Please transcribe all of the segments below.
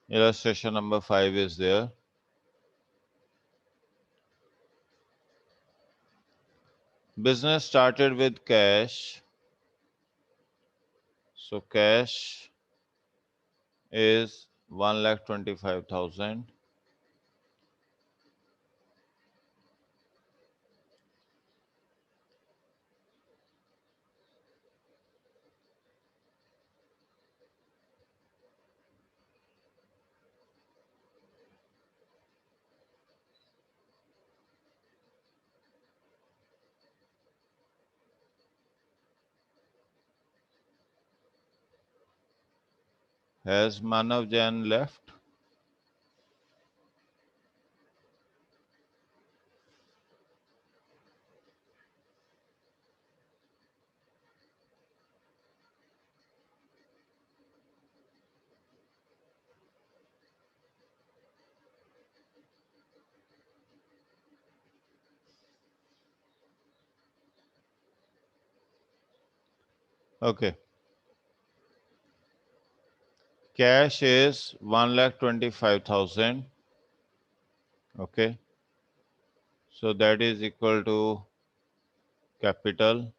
Illustration number 5 is there. Business started with cash. So cash is 1,25,000. Has Manav Jain left? Okay. Cash is 1,25,000. Okay. So that is equal to capital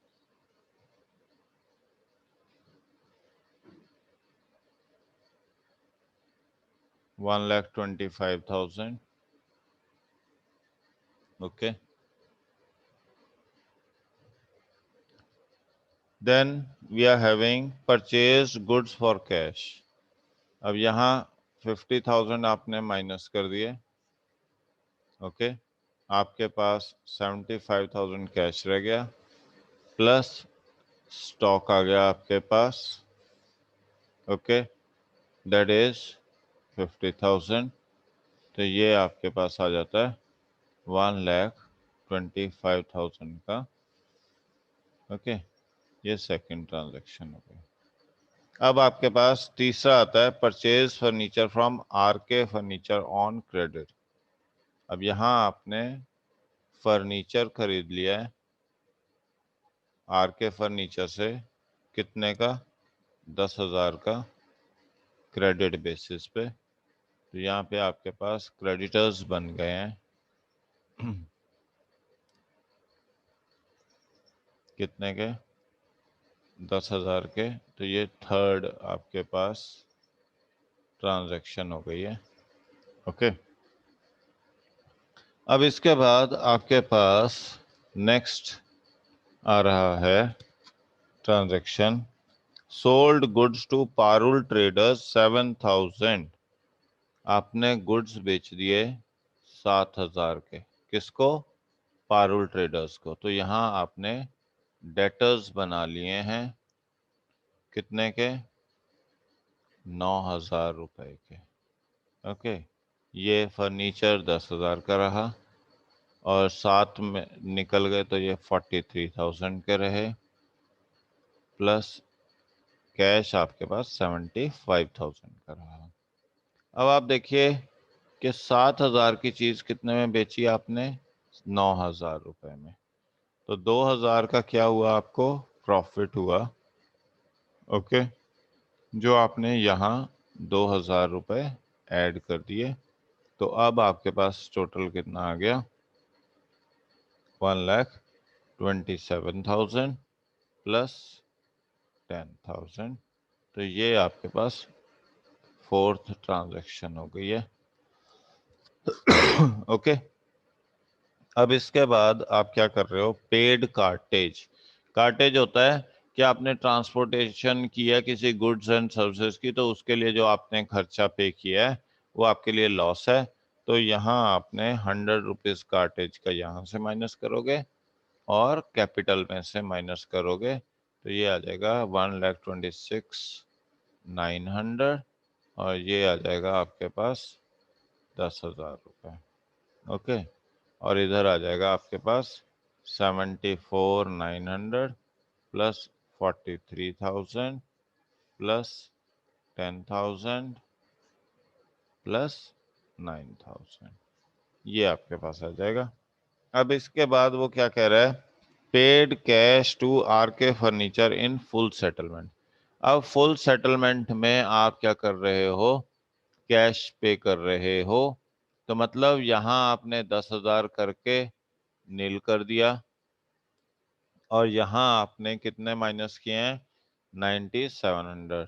1,25,000. Okay. Then we are having purchased goods for cash. अब यहाँ 50,000 आपने minus कर दिए. Okay. आपके पास 75,000 cash रह गया plus stock आ गया आपके पास. ओके. That is 50,000. तो ये आपके पास आ जाता है 1,25,000 का. ओके. ये सेकंड ट्रांजैक्शन हो गया. अब आपके पास तीसरा आता है purchase furniture from RK furniture on credit. अब यहाँ आपने फर्नीचर खरीद लिया है आरके फर्नीचर से. कितने का? 10,000 का क्रेडिट बेसिस पे. तो यहाँ पे आपके पास क्रेडिटर्स बन गए हैं. कितने के? 10,000 के. तो ये थर्ड आपके पास ट्रांजैक्शन हो गई है. ओके. अब इसके बाद आपके पास नेक्स्ट आ रहा है transaction sold goods to Parul traders 7,000. आपने गुड्स बेच दिए 7,000 के. किसको? पारुल ट्रेडर्स को. तो यहाँ आपने डेटर्स बना लिए हैं. कितने के? 9,000 रुपए के. ओके. ये फर्नीचर 10,000 का रहा और साथ में निकल गए तो ये 43,000 के रहे प्लस कैश आपके पास 75,000 का रहा. अब आप देखिए कि 7,000 की चीज कितने में बेची आपने? 9,000 रुपए में. तो 2,000 का क्या हुआ? आपको प्रॉफिट हुआ. ओके. जो आपने यहाँ 2,000 रुपए ऐड कर दिए. तो अब आपके पास टोटल कितना आ गया? 1,27,000 प्लस 10,000. तो ये आपके पास फोर्थ ट्रांजैक्शन हो गई है. ओके. अब इसके बाद आप क्या कर रहे हो? Paid cartridge. कार्टेज होता है कि आपने ट्रांसपोर्टेशन किया किसी गुड्स एंड सर्विसेज की, तो उसके लिए जो आपने खर्चा पे किया है वो आपके लिए लॉस है. तो यहाँ आपने 100 रुपीज कार्टेज का यहाँ से माइनस करोगे और कैपिटल में से माइनस करोगे. तो ये आ जाएगा 1,26,900 और ये आ जाएगा आपके पास 10,000 रुपये. ओके. और इधर आ जाएगा आपके पास 74,900 प्लस 43,000 प्लस 10,000 प्लस 9,000. ये आपके पास आ जाएगा. अब इसके बाद वो क्या कह रहा है? Paid cash to RK furniture in full settlement. अब फुल सेटलमेंट में आप क्या कर रहे हो कैश पे कर रहे हो, तो मतलब यहाँ आपने 10,000 करके नील कर दिया और यहाँ आपने कितने माइनस किए हैं 9700।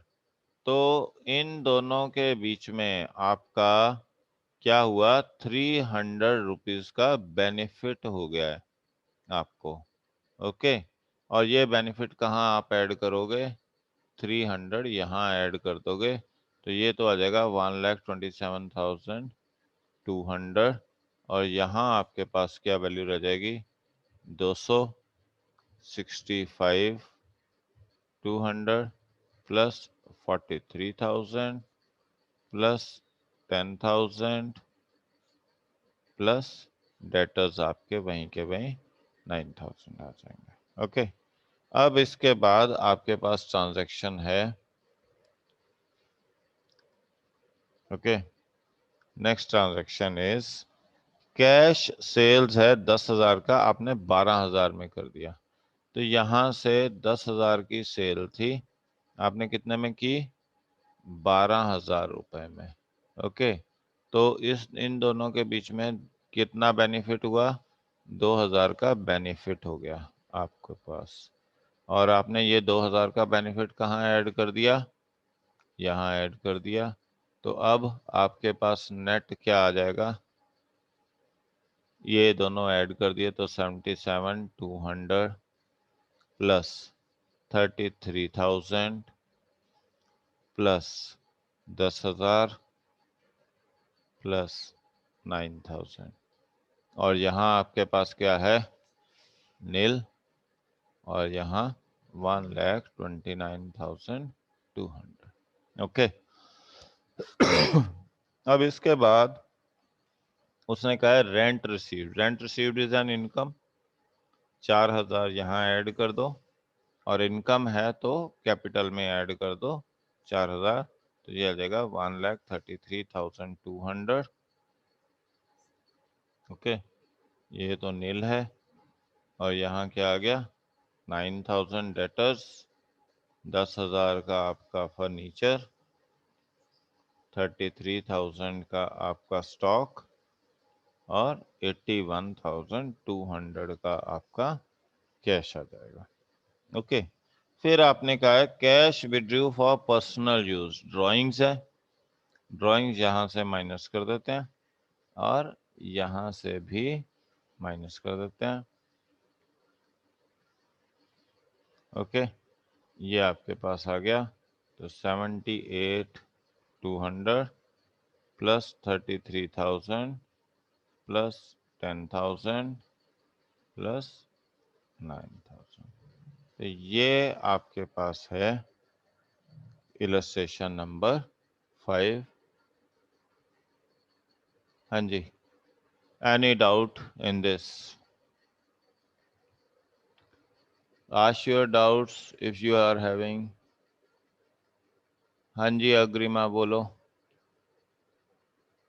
तो इन दोनों के बीच में आपका क्या हुआ 300 रुपीज का बेनिफिट हो गया है आपको। ओके, और ये बेनिफिट कहाँ आप ऐड करोगे 300 यहाँ ऐड कर दोगे तो ये तो आ जाएगा 1,27,200 और यहाँ आपके पास क्या वैल्यू रह जाएगी 265,200 प्लस 43,000 प्लस 10,000 प्लस डेटर्स आपके वहीं के वहीं 9,000 आ जाएंगे। ओके, अब इसके बाद आपके पास ट्रांजैक्शन है। Okay, next transaction is cash sales है 10,000 का, आपने 12,000 में कर दिया। तो यहां से 10,000 की सेल थी, आपने कितने में की 12,000 रुपए में। ओके, तो इन दोनों के बीच में कितना बेनिफिट हुआ 2,000 का बेनिफिट हो गया आपके पास। और आपने ये 2,000 का बेनिफिट कहाँ ऐड कर दिया, यहाँ ऐड कर दिया। तो अब आपके पास नेट क्या आ जाएगा, ये दोनों ऐड कर दिए तो 77,200 प्लस 33,000 प्लस 10,000 प्लस 9,000 और यहाँ आपके पास क्या है नील और यहाँ 1,29,200। ओके, अब इसके बाद उसने कहा है rent received. Rent received is an income, 4,000 यहाँ ऐड कर दो और इनकम है तो कैपिटल में ऐड कर दो 4,000, तो ये आ जाएगा 1,33,200। ओके, ये तो नील है और यहाँ क्या आ गया 9,000 डेटर्स, 10,000 का आपका फर्नीचर, 33,000 का आपका स्टॉक और 81,200 का आपका कैश आ जाएगा। ओके, फिर आपने कहा है cash withdrew for personal use, drawings है, ड्राइंग्स यहाँ से माइनस कर देते हैं और यहाँ से भी माइनस कर देते हैं। ओके, ये आपके पास आ गया तो 78,200 प्लस 33,000 प्लस 10,000 प्लस 9,000। तो ये आपके पास है इलस्ट्रेशन नंबर 5। हाँ जी, any doubt in this? Ask your doubts if you are having। हाँ जी अग्रिमा बोलो।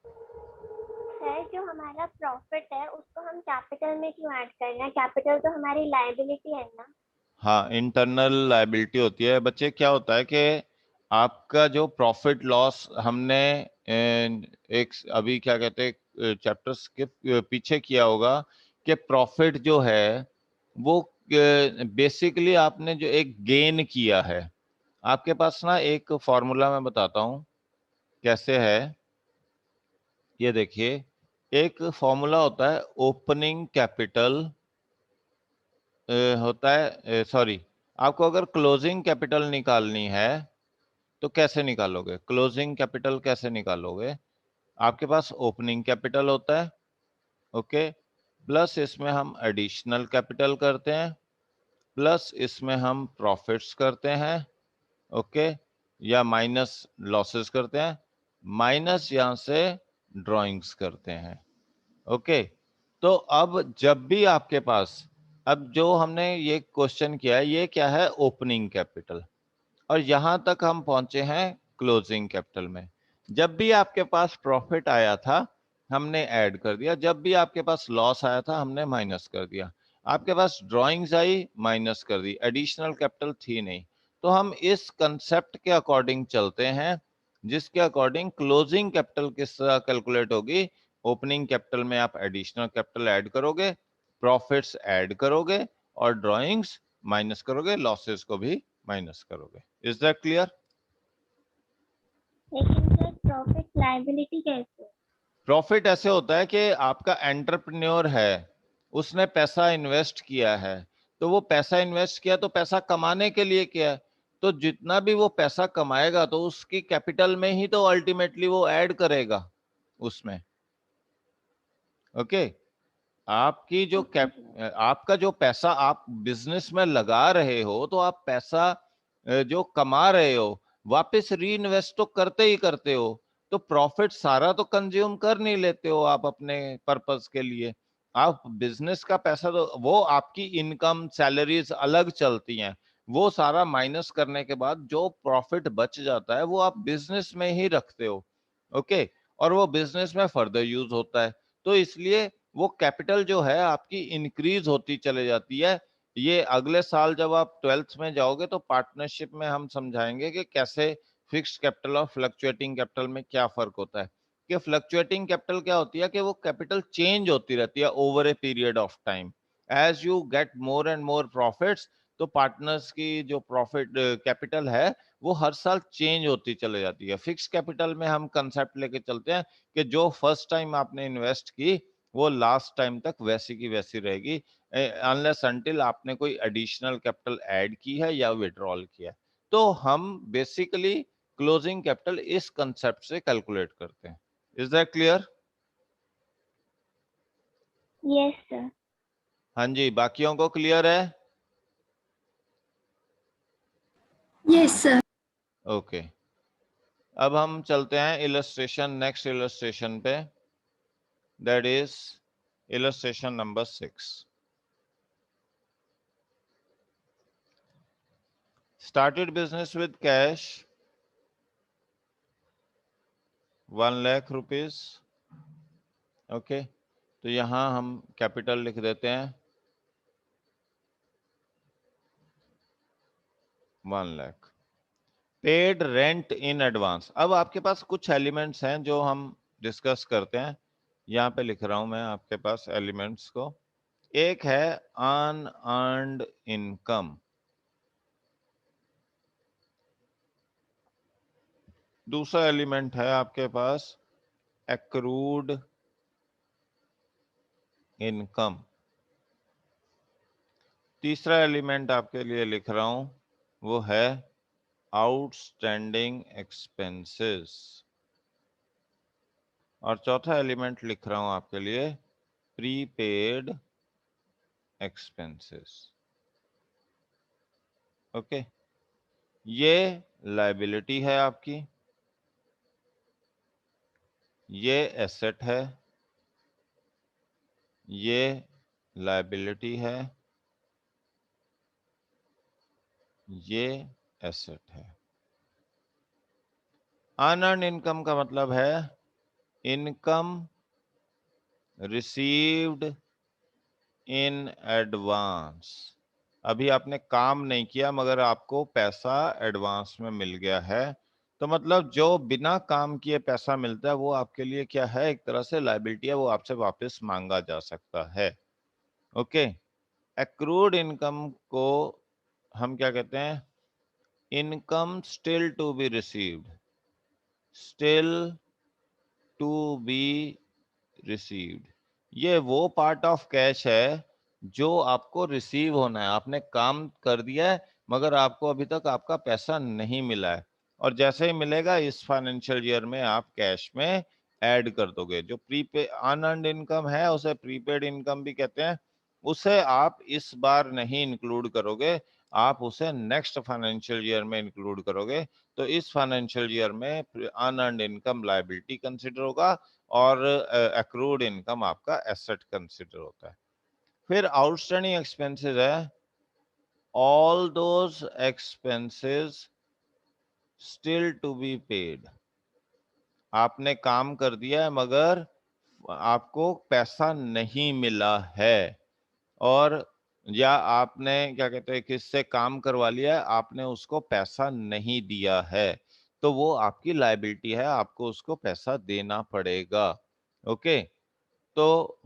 सर जो हमारा प्रॉफिट है उसको हम कैपिटल में क्यों ऐड कर रहे हैं, कैपिटल तो हमारी लायबिलिटी है ना। हाँ, इंटरनल लायबिलिटी होती है बच्चे। क्या होता है कि आपका जो प्रॉफिट लॉस हमने एक अभी क्या कहते हैं चैप्टर्स के पीछे किया होगा कि प्रॉफिट जो है वो बेसिकली आपने जो एक गेन किया है, आपके पास ना एक फॉर्मूला मैं बताता हूं कैसे है। ये देखिए, एक फॉर्मूला होता है ओपनिंग कैपिटल होता है, सॉरी, आपको अगर क्लोजिंग कैपिटल निकालनी है तो कैसे निकालोगे, क्लोजिंग कैपिटल कैसे निकालोगे, आपके पास ओपनिंग कैपिटल होता है, ओके, प्लस इसमें हम एडिशनल कैपिटल करते हैं, प्लस इसमें हम प्रॉफिट्स करते हैं, ओके, या माइनस लॉसेस करते हैं, माइनस यहां से ड्राइंग्स करते हैं। ओके, तो अब जब भी आपके पास, अब जो हमने ये क्वेश्चन किया है ये क्या है ओपनिंग कैपिटल और यहां तक हम पहुंचे हैं क्लोजिंग कैपिटल में। जब भी आपके पास प्रॉफिट आया था हमने ऐड कर दिया, जब भी आपके पास लॉस आया था हमने माइनस कर दिया, आपके पास ड्राइंग्स आई माइनस कर दी, एडिशनल कैपिटल थी नहीं। तो हम इस कंसेप्ट के अकॉर्डिंग चलते हैं जिसके अकॉर्डिंग क्लोजिंग कैपिटल किस तरह कैलकुलेट होगी, ओपनिंग कैपिटल में आप एडिशनल कैपिटल ऐड करोगे, प्रॉफिट्स ऐड करोगे और ड्रॉइंग्स माइनस करोगे, लॉसेस को भी माइनस करोगे। Is that clear? लेकिन सर प्रॉफिट लायबिलिटी कैसे? प्रॉफिट ऐसे होता है कि आपका एंटरप्रेन्योर है, उसने पैसा इन्वेस्ट किया है, तो वो पैसा इन्वेस्ट किया तो पैसा कमाने के लिए किया है, तो जितना भी वो पैसा कमाएगा तो उसकी कैपिटल में ही तो अल्टीमेटली वो ऐड करेगा उसमें। ओके, आपकी जो ओके सर। आपका जो पैसा आप बिजनेस में लगा रहे हो, तो आप पैसा जो कमा रहे हो वापस री इन्वेस्ट तो करते ही करते हो, तो प्रॉफिट सारा तो कंज्यूम कर नहीं लेते हो आप अपने पर्पस के लिए। आप बिजनेस का पैसा तो वो आपकी इनकम सैलरीज अलग चलती हैं, वो सारा माइनस करने के बाद जो प्रॉफिट बच जाता है वो आप बिजनेस में ही रखते हो। ओके, और वो बिजनेस में फर्दर यूज होता है, तो इसलिए वो कैपिटल जो है आपकी इंक्रीज होती चले जाती है। ये अगले साल जब आप 12th में जाओगे तो पार्टनरशिप में हम समझाएंगे कि कैसे फिक्स्ड कैपिटल और फ्लक्चुएटिंग कैपिटल में क्या फर्क होता है। कि फ्लक्चुएटिंग कैपिटल क्या होती है कि वो कैपिटल चेंज होती रहती है over a period of time. As you get more and more profits, तो पार्टनर्स की जो प्रॉफिट कैपिटल है वो हर साल चेंज होती चले जाती है। फिक्स कैपिटल में हम कंसेप्ट लेके चलते हैं कि जो फर्स्ट टाइम आपने इन्वेस्ट की वो लास्ट टाइम तक वैसी की वैसी रहेगी, अनलेस अनटिल आपने कोई एडिशनल कैपिटल ऐड की है या विड्रॉल किया है। तो हम बेसिकली क्लोजिंग कैपिटल इस कंसेप्ट से कैलकुलेट करते हैं। Is that clear? Yes sir. हाँ जी, बाकियों को क्लियर है? Yes sir. ओके, अब हम चलते हैं इलस्ट्रेशन, नेक्स्ट इलस्ट्रेशन पे, that is illustration number 6। Started business with cash 1 lakh rupees. Okay, तो यहां हम कैपिटल लिख देते हैं 1 lakh. Paid rent in advance. अब आपके पास कुछ एलिमेंट्स हैं जो हम डिस्कस करते हैं, यहाँ पे लिख रहा हूं मैं आपके पास एलिमेंट्स को। एक है अनअर्न्ड इनकम, दूसरा एलिमेंट है आपके पास एक्रूड इनकम, तीसरा एलिमेंट आपके लिए लिख रहा हूं वो है आउटस्टैंडिंग एक्सपेंसेस, और चौथा एलिमेंट लिख रहा हूं आपके लिए प्रीपेड एक्सपेंसेस। ओके, ये लायबिलिटी है आपकी, ये एसेट है, ये लायबिलिटी है, ये एसेट है। अनअर्न्ड इनकम का मतलब है इनकम रिसीव्ड इन एडवांस। अभी आपने काम नहीं किया मगर आपको पैसा एडवांस में मिल गया है, तो मतलब जो बिना काम किए पैसा मिलता है वो आपके लिए क्या है, एक तरह से लायबिलिटी है, वो आपसे वापस मांगा जा सकता है। ओके, एक्रूड इनकम को हम क्या कहते हैं, income still to be received, still to be received. ये वो पार्ट ऑफ कैश है जो आपको रिसीव होना है, आपने काम कर दिया है मगर आपको अभी तक आपका पैसा नहीं मिला है, और जैसे ही मिलेगा इस फाइनेंशियल ईयर में आप कैश में ऐड कर दोगे। जो प्रीपे अनअर्न्ड इनकम है उसे प्रीपेड इनकम भी कहते हैं, उसे आप इस बार नहीं इंक्लूड करोगे, आप उसे नेक्स्ट फाइनेंशियल ईयर में इंक्लूड करोगे। तो इस फाइनेंशियल ईयर में अनअर्न्ड इनकम लायबिलिटी कंसिडर होगा और एक्रूड इनकम आपका एसेट कंसिडर होता है। फिर आउटस्टैंडिंग एक्सपेंसेस है all those expenses still to be paid. आपने काम कर दिया है मगर आपको पैसा नहीं मिला है, और या आपने क्या कहते हैं किससे काम करवा लिया है, आपने उसको पैसा नहीं दिया है, तो वो आपकी लायबिलिटी है, आपको उसको पैसा देना पड़ेगा। ओके, तो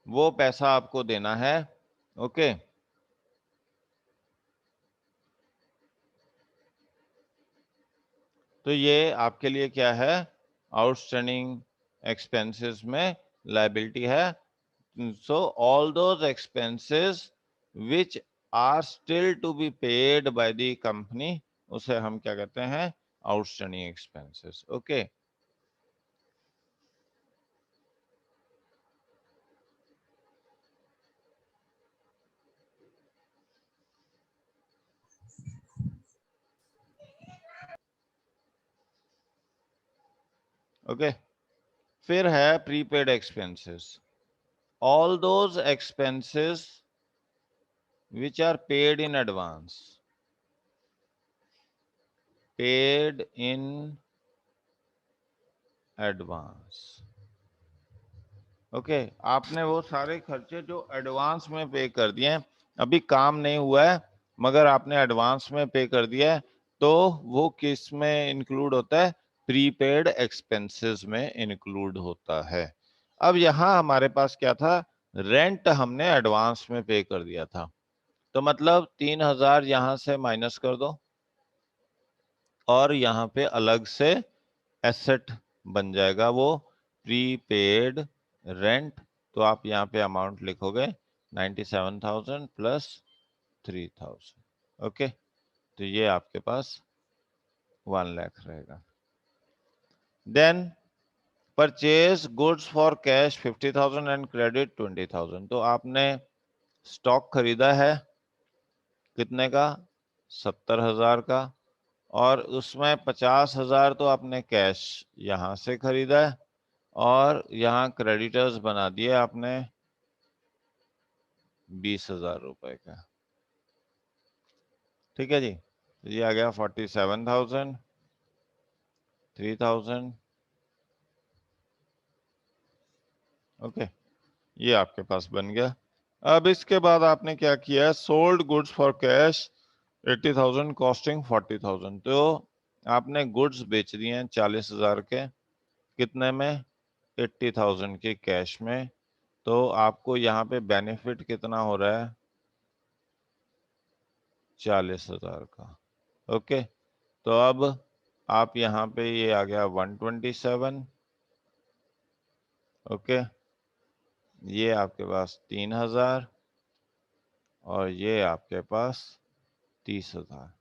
वो पैसा आपको देना है। ओके, तो ये आपके लिए क्या है, आउटस्टैंडिंग एक्सपेंसेस में लायबिलिटी है। So all those expenses which are still to be paid by the company, उसे हम क्या कहते हैं, outstanding expenses. Okay. Okay. फिर है prepaid expenses. All those expenses which are paid in advance. Paid in advance. Okay, आपने वो सारे खर्चे जो एडवांस में पे कर दिए हैं, अभी काम नहीं हुआ है मगर आपने एडवांस में पे कर दिया है, तो वो किस में इंक्लूड होता है, प्रीपेड एक्सपेंसेस में इंक्लूड होता है। अब यहाँ हमारे पास क्या था, रेंट हमने एडवांस में पे कर दिया था, तो मतलब 3000 यहाँ से माइनस कर दो और यहाँ पे अलग से एसेट बन जाएगा वो प्रीपेड रेंट। तो आप यहाँ पे अमाउंट लिखोगे 97,000 प्लस 3,000। ओके, तो ये आपके पास 1 लाख रहेगा। Then purchase goods for cash 50,000 and credit 20,000। तो आपने स्टॉक खरीदा है कितने का, 70,000 का, और उसमें 50,000 तो आपने कैश यहाँ से खरीदा है और यहाँ क्रेडिटर्स बना दिए आपने 20,000 रुपए का। ठीक है जी, तो ये आ गया 47,000, 3,000। ओके, ये आपके पास बन गया। अब इसके बाद आपने क्या किया, sold goods for cash 80,000 costing 40,000। तो आपने गुड्स बेच दिए हैं 40,000 के, कितने में, 80,000 के कैश में। तो आपको यहाँ पे बेनिफिट कितना हो रहा है, 40,000 का। ओके, तो अब आप यहाँ पे ये आ गया 127। ओके, ये आपके पास 3,000 और ये आपके पास 30,000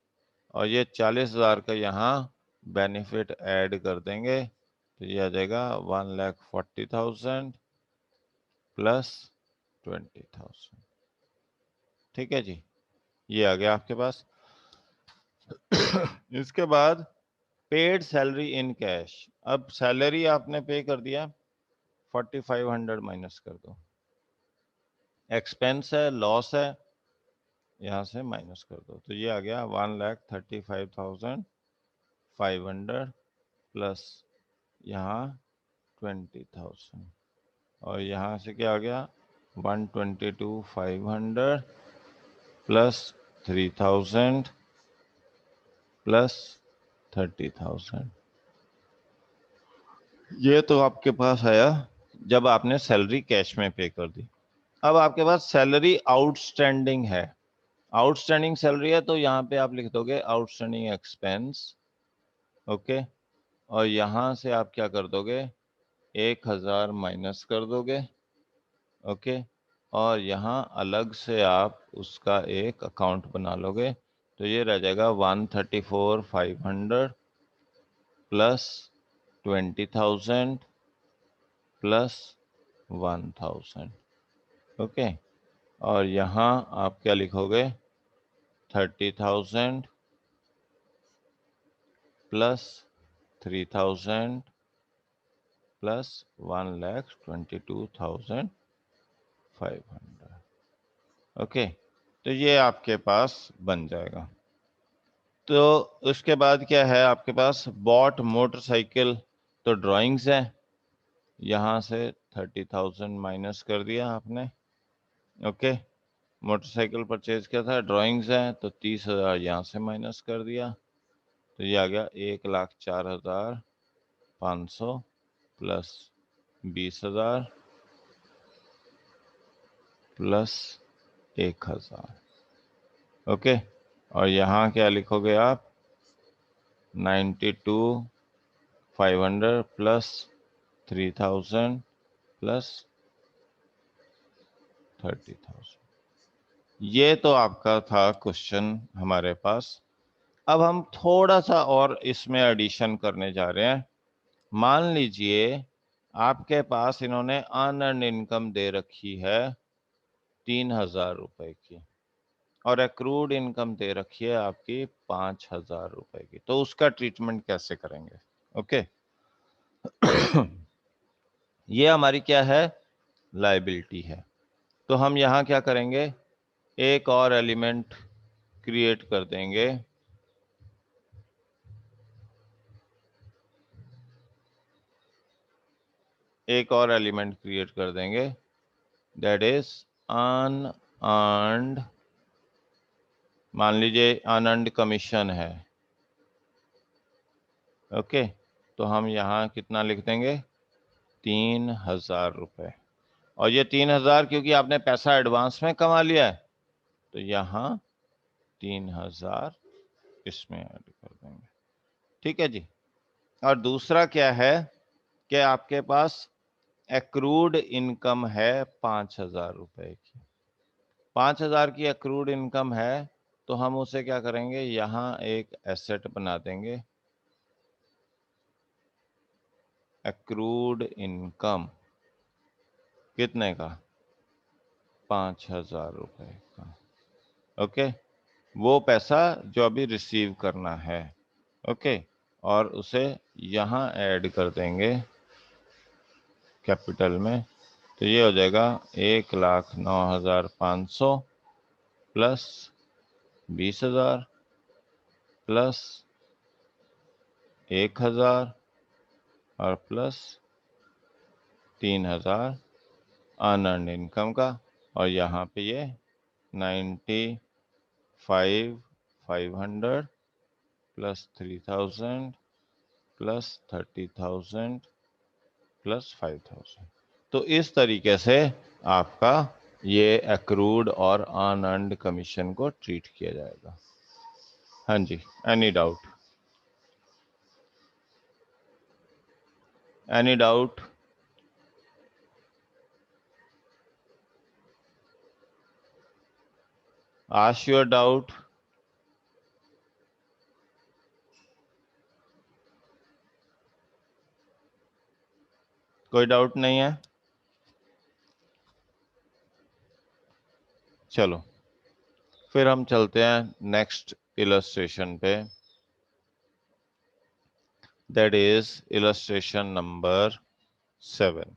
और ये 40,000 का यहाँ बेनिफिट ऐड कर देंगे, तो ये आ जाएगा 1,40,000 प्लस 20,000। ठीक है जी, ये आ गया आपके पास। इसके बाद पेड सैलरी इन कैश। अब सैलरी आपने पे कर दिया, 4500 माइनस कर दो, एक्सपेंस है, लॉस है, यहाँ से माइनस कर दो, तो ये आ गया 1,35,500 प्लस यहाँ 20,000 और यहाँ से क्या आ गया 122,500 प्लस 3,000 प्लस 30,000। ये तो आपके पास आया जब आपने सैलरी कैश में पे कर दी। अब आपके पास सैलरी आउटस्टैंडिंग है, आउटस्टैंडिंग सैलरी है, तो यहाँ पे आप लिख दोगे आउटस्टैंडिंग एक्सपेंस। ओके, और यहाँ से आप क्या कर दोगे, 1,000 माइनस कर दोगे। ओके, और यहाँ अलग से आप उसका एक अकाउंट बना लोगे, तो ये रह जाएगा 134,500 प्लस 20,000 प्लस 1,000। ओके, और यहाँ आप क्या लिखोगे, 30,000 प्लस 3,000 प्लस 1,22,500। ओके, तो ये आपके पास बन जाएगा। तो उसके बाद क्या है आपके पास, बॉट मोटरसाइकिल, तो ड्राइंग्स है, यहाँ से 30,000 माइनस कर दिया आपने। ओके, मोटरसाइकिल परचेज किया था, ड्राइंग्स हैं, तो 30,000 यहाँ से माइनस कर दिया, तो ये आ गया 1,04,500 प्लस 20,000 प्लस 1,000। ओके, और यहाँ क्या लिखोगे आप? 92,500 प्लस 3,000 प्लस 30,000। ये तो आपका था क्वेश्चन हमारे पास। अब हम थोड़ा सा और इसमें एडिशन करने जा रहे हैं। मान लीजिए आपके पास इन्होंने अनअर्न्ड इनकम दे रखी है 3,000 रुपए की, और एक्रूड इनकम दे रखी है आपकी 5,000 रुपए की, तो उसका ट्रीटमेंट कैसे करेंगे? ओके ये हमारी क्या है? लायबिलिटी है। तो हम यहां क्या करेंगे? एक और एलिमेंट क्रिएट कर देंगे, एक और एलिमेंट क्रिएट कर देंगे, दैट इज अनअर्न्ड। मान लीजिए अनअर्न्ड कमीशन है। ओके, तो हम यहाँ कितना लिख देंगे? 3,000 रुपए। और ये 3,000 क्योंकि आपने पैसा एडवांस में कमा लिया है, तो यहाँ 3,000 इसमें ऐड कर देंगे। ठीक है जी। और दूसरा क्या है कि आपके पास एक्रूड इनकम है 5,000 रुपए की। 5,000 की एक्रूड इनकम है, तो हम उसे क्या करेंगे? यहाँ एक एसेट बना देंगे, एक्रूड इनकम कितने का? 5,000 रुपए का। ओके, वो पैसा जो अभी रिसीव करना है। ओके, और उसे यहाँ ऐड कर देंगे कैपिटल में, तो ये हो जाएगा 1,09,500 प्लस 20,000 प्लस 1,000 और प्लस 3,000 अनअर्न्ड इनकम का, और यहाँ पे ये 95,500 प्लस 3,000 प्लस 30,000 प्लस 5,000। तो इस तरीके से आपका ये एक्रूड और अनअर्न्ड कमीशन को ट्रीट किया जाएगा। हाँ जी, any doubt? Any doubt? Ask your doubt. कोई डाउट नहीं है? चलो फिर हम चलते हैं नेक्स्ट इलस्ट्रेशन पे, दैट इज इलस्ट्रेशन नंबर 7।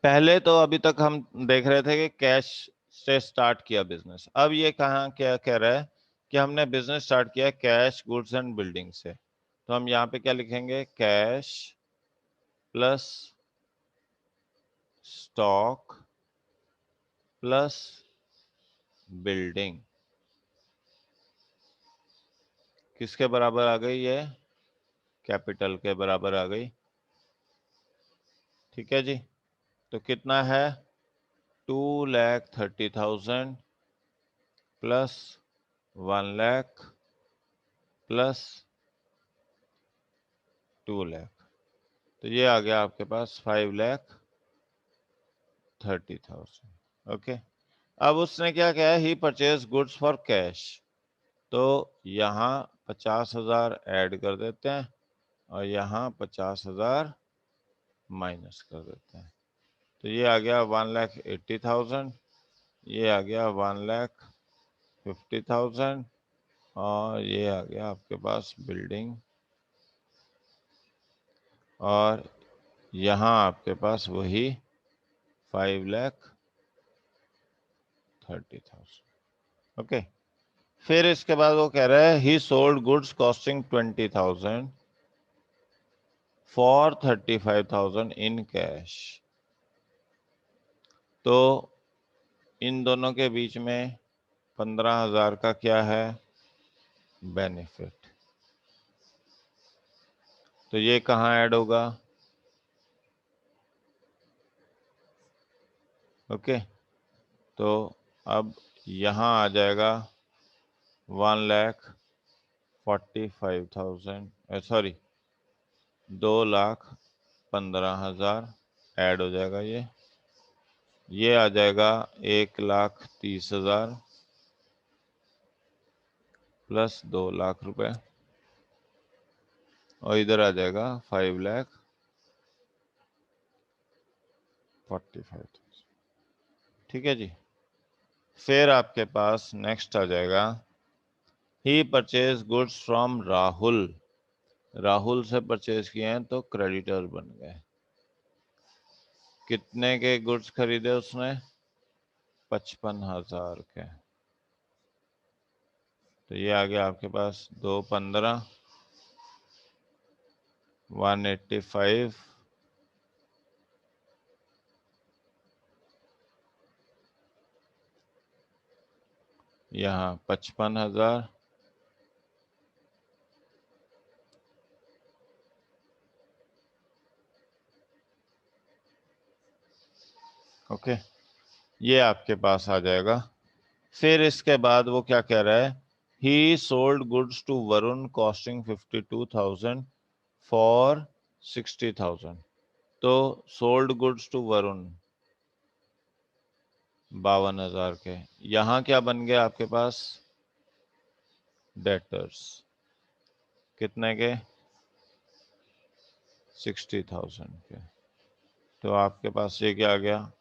पहले तो अभी तक हम देख रहे थे कि कैश से स्टार्ट किया बिजनेस। अब ये कहाँ क्या कह रहा है कि हमने बिजनेस स्टार्ट किया कैश गुड्स एंड बिल्डिंग से, तो हम यहाँ पे क्या लिखेंगे? Cash plus stock plus building किसके बराबर आ गई? ये कैपिटल के बराबर आ गई। ठीक है जी। तो कितना है? 2,30,000 प्लस 1,00,000 प्लस 2,00,000, तो ये आ गया आपके पास 5,30,000। ओके, अब उसने क्या किया? ही परचेज गुड्स फॉर कैश, तो यहाँ 50,000 ऐड कर देते हैं और यहाँ 50,000 माइनस कर देते हैं, तो ये आ गया 1,80,000, ये आ गया 1,50,000 और ये आ गया आपके पास बिल्डिंग, और यहाँ आपके पास वही 5,30,000। ओके, फिर इसके बाद वो कह रहा है he sold goods costing 20,000 for 35,000 in cash. तो इन दोनों के बीच में 15,000 का क्या है, बेनिफिट। तो ये कहाँ ऐड होगा, ओके। तो अब यहाँ आ जाएगा 1,45,000, सॉरी 2,15,000 ऐड हो जाएगा। ये आ जाएगा 1,30,000 प्लस 2,00,000 रुपए, और इधर आ जाएगा 5,45,000। ठीक है जी। फिर आपके पास नेक्स्ट आ जाएगा he purchase goods from Rahul. Rahul से परचेज किए हैं तो क्रेडिटर बन गए। कितने के गुड्स खरीदे उसने, 55,000 के। तो ये आ गया आपके पास 215, 185, यहाँ 55,000, ओके। ये आपके पास आ जाएगा। फिर इसके बाद वो क्या कह रहा है, he sold goods to Varun costing 52,000 for 60,000। तो सोल्ड गुड्स टू वरुण 52,000 के। यहाँ क्या बन गया आपके पास, डेटर्स कितने के, 60,000 के। तो आपके पास ये क्या आ गया,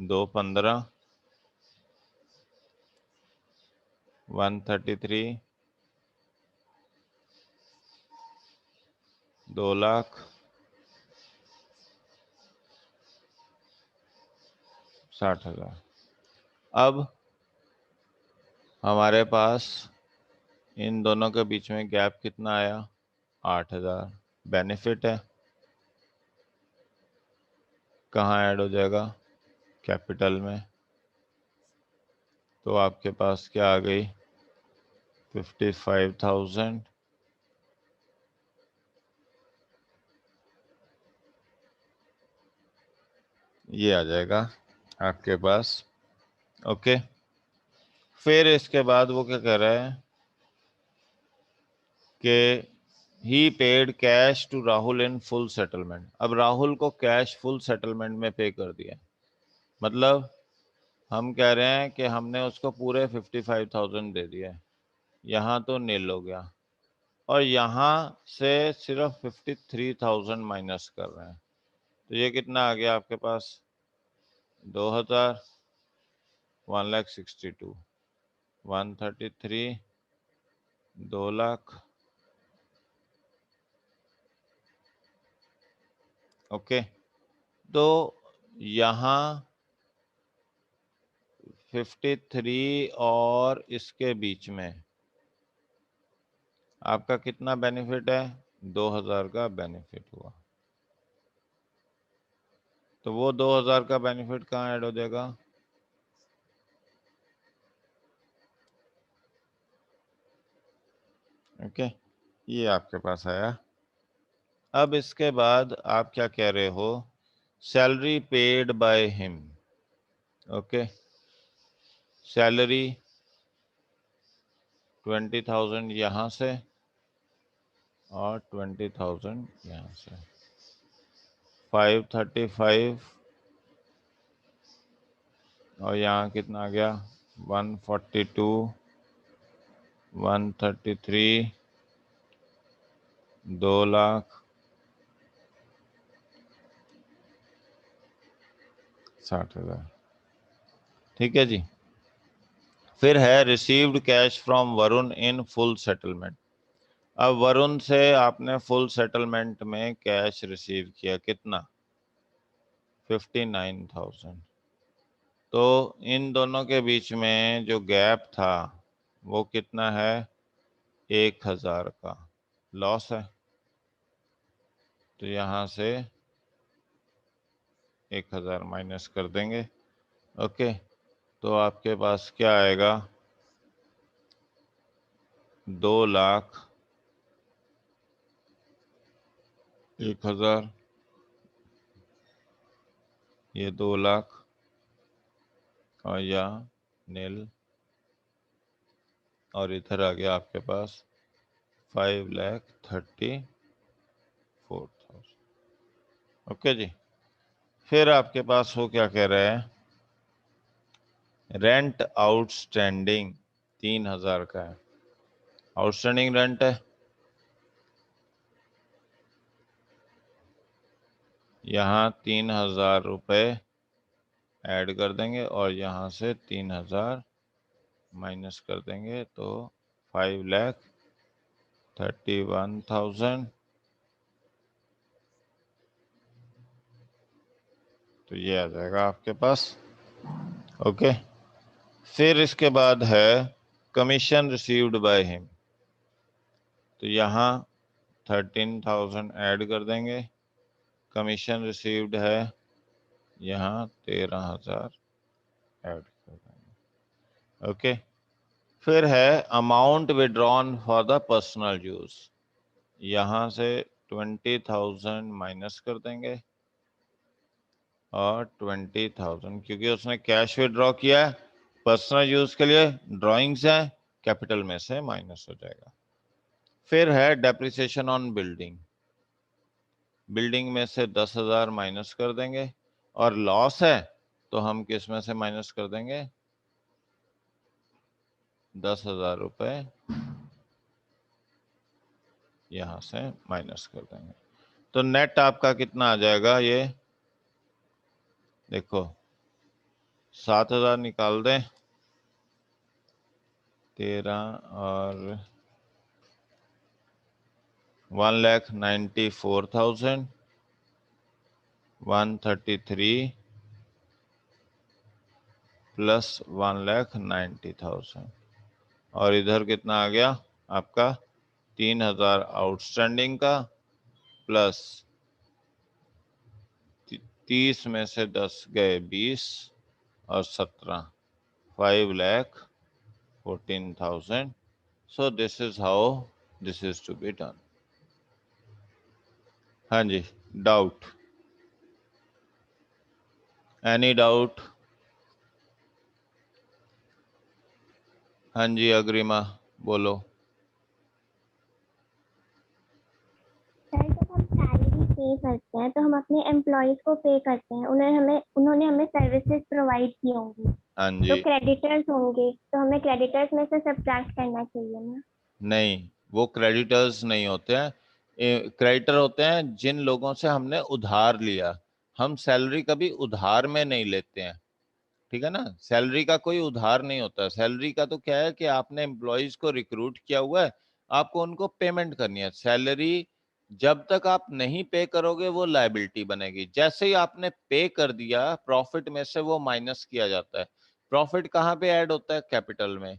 215, 133, 2,00,000, 60,000। अब हमारे पास इन दोनों के बीच में गैप कितना आया, 8,000। बेनिफिट है, कहाँ ऐड हो जाएगा, कैपिटल में। तो आपके पास क्या आ गई, 55,000 ये आ जाएगा आपके पास, ओके। फिर इसके बाद वो क्या कह रहा है कि he paid cash to Rahul in full settlement. अब राहुल को कैश फुल सेटलमेंट में पे कर दिया, मतलब हम कह रहे हैं कि हमने उसको पूरे 55,000 दे दिया है। यहाँ तो नील हो गया, और यहाँ से सिर्फ 53,000 माइनस कर रहे हैं। तो ये कितना आ गया आपके पास, 2,000, 1,62, 133, 2,00,000, ओके। तो यहाँ 53 और इसके बीच में आपका कितना बेनिफिट है, 2,000 का बेनिफिट हुआ। तो वो 2,000 का बेनिफिट कहाँ ऐड हो जाएगा, ओके। ये आपके पास आया। अब इसके बाद आप क्या कह रहे हो, salary paid by him, okay. Salary 20,000 यहाँ से और 20,000 यहाँ से, 535, और यहाँ कितना आ गया, 142, 133, 2,00,000, 60,000। ठीक है जी। फिर है received cash from Varun in full settlement. अब वरुण से आपने फुल सेटलमेंट में कैश रिसीव किया, कितना, 59,000। तो इन दोनों के बीच में जो गैप था वो कितना है, 1000 का लॉस है। तो यहाँ से 1000 माइनस कर देंगे। ओके, तो आपके पास क्या आएगा, 2,01,000, ये 2,00,000 और यहाँ नील, और इधर आ गया आपके पास 5,34,000। ओके जी। फिर आपके पास वो क्या कह रहे हैं, रेंट आउटस्टैंडिंग 3,000 का है, आउटस्टैंडिंग रेंट है। यहाँ 3,000 रुपये ऐड कर देंगे और यहाँ से 3,000 माइनस कर देंगे, तो 5,31,000। तो ये आ जाएगा आपके पास। ओके, फिर इसके बाद है कमीशन रिसीव्ड बाय हिम। तो यहाँ 13,000 ऐड कर देंगे, कमीशन रिसीव्ड है यहाँ 13,000 ऐड कर देंगे। ओके, फिर है amount withdrawn for the personal use. यहाँ से 20,000 माइनस कर देंगे और 20,000, क्योंकि उसने कैश विड्रॉ किया है पर्सनल यूज के लिए, ड्राइंग्स है, कैपिटल में से माइनस हो जाएगा। फिर है डेप्रिसिएशन ऑन बिल्डिंग, बिल्डिंग में से 10,000 माइनस कर देंगे, और लॉस है तो हम किस में से माइनस कर देंगे, 10,000 रुपये यहां से माइनस कर देंगे। तो नेट आपका कितना आ जाएगा, ये देखो 7,000 निकाल दें, 13 और 1,94,000, 133 प्लस 1,90,000, और इधर कितना आ गया आपका, 3,000 आउटस्टैंडिंग का प्लस 30 में से 10 गए 20 और 17, 5,14,000। So this is how this is to be done. हाँ जी, डाउट, एनी डाउट? हाँ जी अग्रिमा बोलो। सर जब हम सैलरी पे करते हैं तो हम अपने एम्प्लॉयज को पे करते हैं, उन्होंने हमें सर्विसेज प्रोवाइड की होंगी, हाँ तो जी, क्रेडिटर्स होंगे, तो हमें क्रेडिटर्स में से सब्ट्रैक्ट करना चाहिए ना। नहीं वो क्रेडिटर्स नहीं होते हैं, क्रेडिटर होते हैं जिन लोगों से हमने उधार लिया। हम सैलरी कभी उधार में नहीं लेते हैं, ठीक है ना, सैलरी का कोई उधार नहीं होता। सैलरी का तो क्या है कि आपने एम्प्लॉयज को रिक्रूट किया हुआ है, आपको उनको पेमेंट करनी है। सैलरी जब तक आप नहीं पे करोगे वो लायबिलिटी बनेगी, जैसे ही आपने पे कर दिया प्रॉफिट में से वो माइनस किया जाता है। प्रॉफिट कहाँ पे ऐड होता है, कैपिटल में।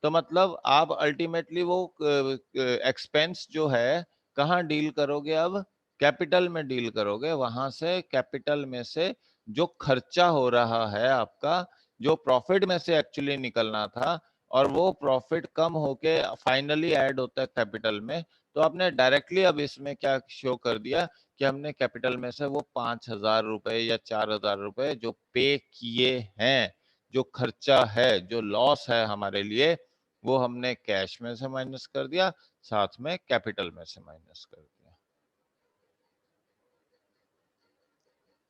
तो मतलब आप अल्टीमेटली वो एक्सपेंस जो है कहाँ डील करोगे, अब कैपिटल में डील करोगे। वहां से कैपिटल में से जो खर्चा हो रहा है आपका, जो प्रॉफिट में से एक्चुअली निकलना था, और वो प्रॉफिट कम होके फाइनली ऐड होता है कैपिटल में। तो आपने डायरेक्टली अब इसमें क्या शो कर दिया कि हमने कैपिटल में से वो 5,000 रुपए या 4,000 रुपए जो पे किए हैं, जो खर्चा है, जो लॉस है हमारे लिए, वो हमने कैश में से माइनस कर दिया, साथ में कैपिटल में से माइनस कर दिया।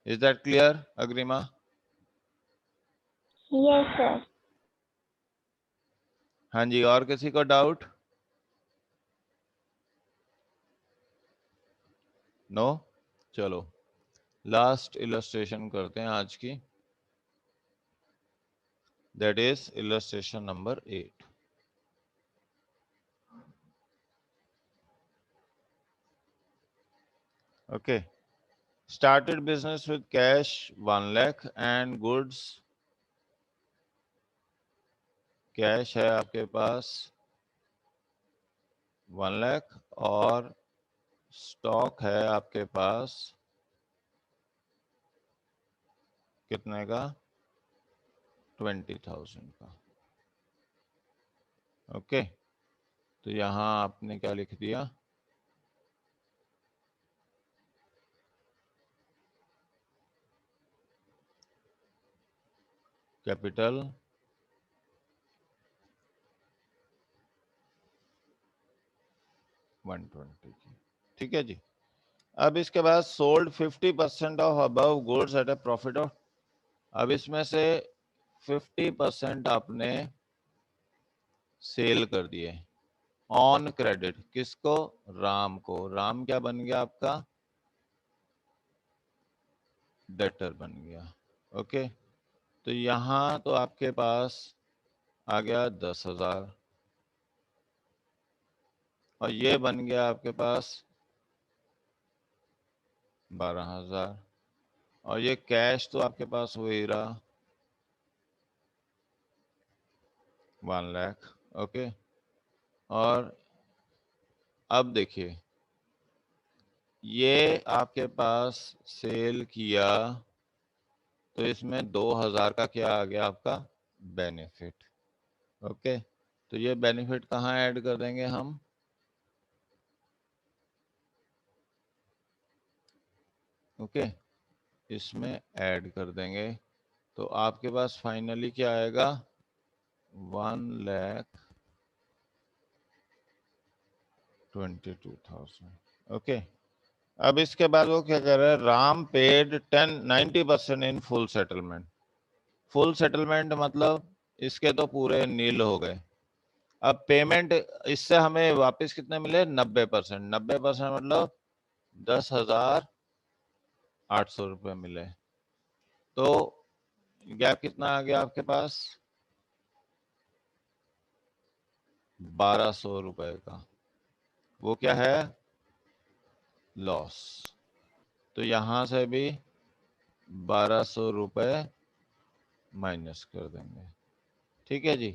Is that clear Agrima? Yes sir. हाँ जी, और किसी को डाउट? नो? चलो लास्ट इलस्ट्रेशन करते हैं आज की, that is illustration number 8। Okay, started business with cash 1 lakh and goods cash है आपके पास 1 लाख और स्टॉक है आपके पास कितने का 20,000 का। ओके, तो यहां आपने क्या लिख दिया, कैपिटल 120 की। ठीक है जी। अब इसके बाद sold 50% of above goods at A profit of, अब इसमें से 50% आपने सेल कर दिए ऑन क्रेडिट, किसको, राम को। राम क्या बन गया आपका, डेटर बन गया। ओके, तो यहां तो आपके पास आ गया 10,000 और ये बन गया आपके पास 12,000 और ये कैश तो आपके पास वही रहा 1 लाख। ओके, और अब देखिए ये आपके पास सेल किया तो इसमें 2,000 का क्या आ गया आपका बेनिफिट। ओके, तो ये बेनिफिट कहाँ ऐड कर देंगे हम, ओके इसमें ऐड कर देंगे। तो आपके पास फाइनली क्या आएगा 1,22,000। ओके, अब इसके बाद वो क्या कर रहा है, राम पेड 90% इन फुल सेटलमेंट। फुल सेटलमेंट मतलब इसके तो पूरे नील हो गए। अब पेमेंट इससे हमें वापस कितने मिले 90%। 90% मतलब 10,800 रुपये मिले। तो गैप कितना आ गया आपके पास 1,200 रुपए का, वो क्या है लॉस। तो यहां से भी 1,200 रुपए माइनस कर देंगे। ठीक है जी,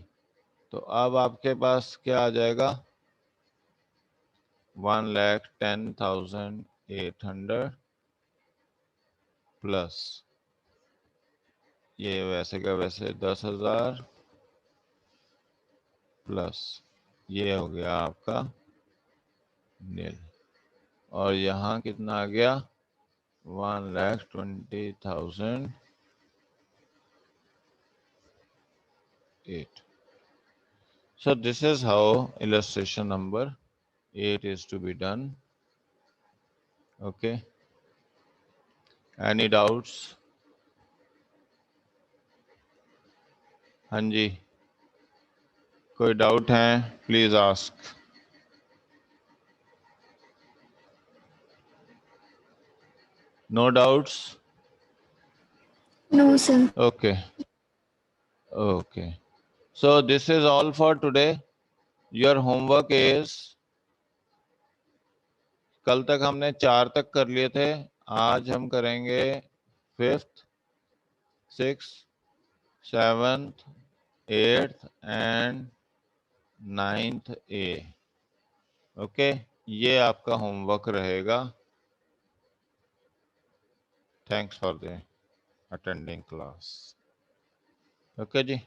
तो अब आपके पास क्या आ जाएगा 1,10,800 प्लस ये वैसे का वैसे 10,000 प्लस ये हो गया आपका नील और यहाँ कितना आ गया 1,20,008। So this is how illustration number 8 is to be done. Okay. Any doubts? हाँ जी, कोई डाउट है please ask. No doubts? No, sir. Okay. Okay. So this is all for today. Your homework is, कल तक हमने 4 तक कर लिए थे, आज हम करेंगे 5th, 6th, 7th, 8th and 9th A। Okay, ये आपका होमवर्क रहेगा। Thanks for the attending class. Okay ji.